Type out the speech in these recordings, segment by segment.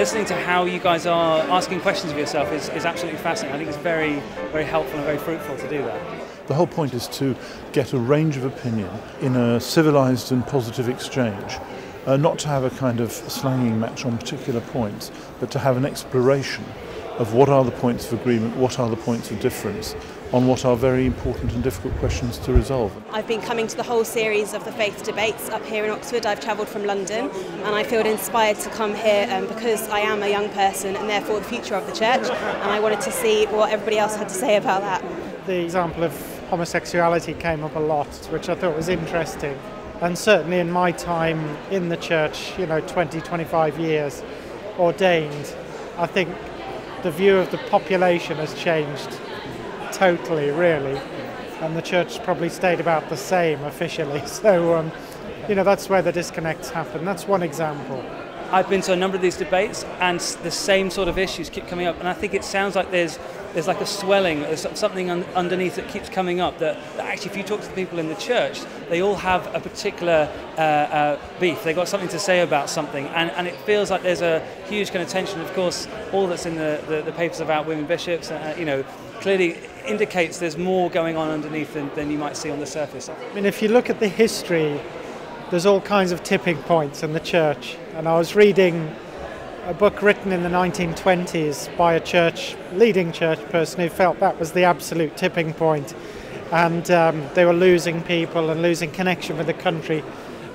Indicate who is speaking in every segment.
Speaker 1: listening to how you guys are asking questions of yourself is absolutely fascinating. I think it's very, very helpful and very fruitful to do that.
Speaker 2: The whole point is to get a range of opinion in a civilised and positive exchange. Not to have a kind of slanging match on particular points, but to have an exploration of what are the points of agreement, what are the points of difference, on what are very important and difficult questions to resolve.
Speaker 3: I've been coming to the whole series of the Faith Debates up here in Oxford. I've travelled from London and I feel inspired to come here because I am a young person and therefore the future of the church, and I wanted to see what everybody else had to say about that.
Speaker 4: The example of homosexuality came up a lot, which I thought was interesting. And certainly in my time in the church, 20, 25 years ordained, I think the view of the population has changed totally, really. And the church probably stayed about the same officially. So, that's where the disconnects happen. That's one example.
Speaker 1: I've been to a number of these debates and the same sort of issues keep coming up, and I think it sounds like there's like a swelling, there's something underneath that keeps coming up that actually if you talk to the people in the church, they all have a particular beef. They've got something to say about something, and it feels like there's a huge kind of tension. Of course, all that's in the papers about women bishops, clearly indicates there's more going on underneath than you might see on the surface.
Speaker 4: I mean, if you look at the history, there's all kinds of tipping points in the church. And I was reading a book written in the 1920s by a leading church person who felt that was the absolute tipping point. And they were losing people and losing connection with the country.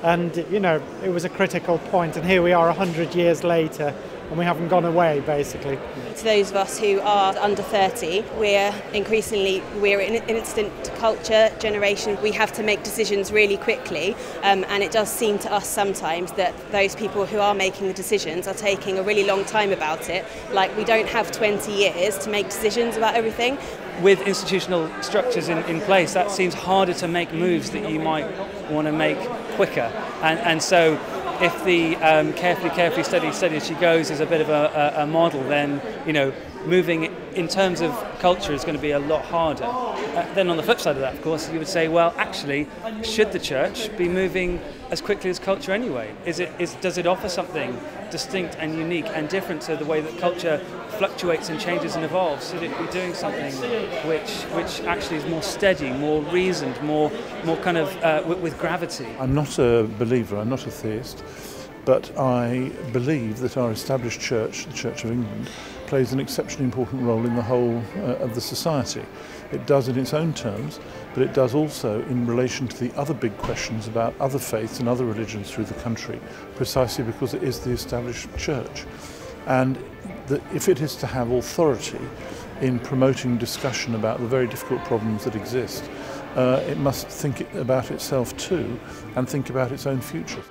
Speaker 4: And, it was a critical point. And here we are 100 years later, and we haven't gone away, basically.
Speaker 3: To those of us who are under 30, we're an instant culture generation. We have to make decisions really quickly, and it does seem to us sometimes that those people who are making the decisions are taking a really long time about it. Like, we don't have 20 years to make decisions about everything.
Speaker 1: With institutional structures in place, that seems harder to make moves that you might want to make quicker. And so if the carefully, steady as she goes is a bit of a model, then, moving in terms of culture is going to be a lot harder. Then on the flip side of that, of course, you would say, well, actually, should the church be moving as quickly as culture anyway? Does it offer something distinct and unique and different to the way that culture fluctuates and changes and evolves? Should it be doing something which actually is more steady, more reasoned, more kind of with gravity?
Speaker 2: I'm not a believer, I'm not a theist, but I believe that our established church, the Church of England, plays an exceptionally important role in the whole of the society. It does in its own terms, but it does also in relation to the other big questions about other faiths and other religions through the country, precisely because it is the established church. And if it is to have authority in promoting discussion about the very difficult problems that exist, it must think about itself too and think about its own future.